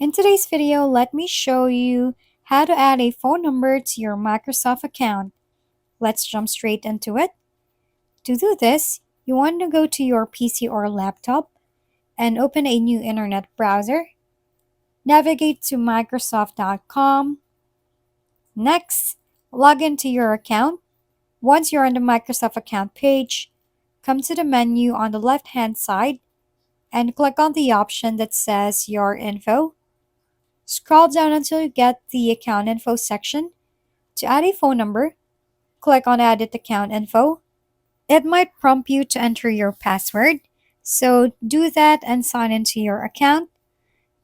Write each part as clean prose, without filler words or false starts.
In today's video, let me show you how to add a phone number to your Microsoft account. Let's jump straight into it. To do this, you want to go to your PC or laptop and open a new internet browser. Navigate to Microsoft.com. Next, log into your account. Once you're on the Microsoft account page, come to the menu on the left-hand side and click on the option that says Your Info. Scroll down until you get the account info section. To add a phone number, click on Edit Account Info. It might prompt you to enter your password, so do that and sign into your account.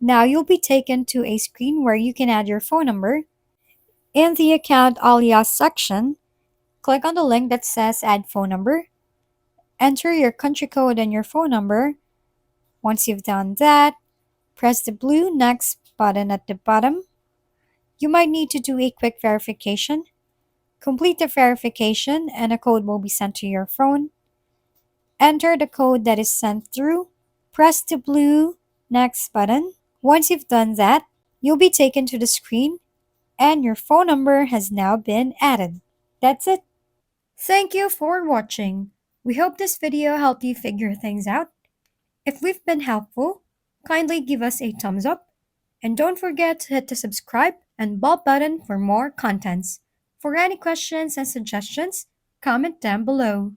Now you'll be taken to a screen where you can add your phone number. In the Account Alias section, click on the link that says Add Phone Number. Enter your country code and your phone number. Once you've done that, press the blue Next button at the bottom. You might need to do a quick verification. Complete the verification and a code will be sent to your phone. Enter the code that is sent through. Press the blue Next button. Once you've done that, you'll be taken to the screen and your phone number has now been added. That's it. Thank you for watching. We hope this video helped you figure things out. If we've been helpful, kindly give us a thumbs up and don't forget to hit the subscribe and bell button for more contents. For any questions and suggestions, comment down below.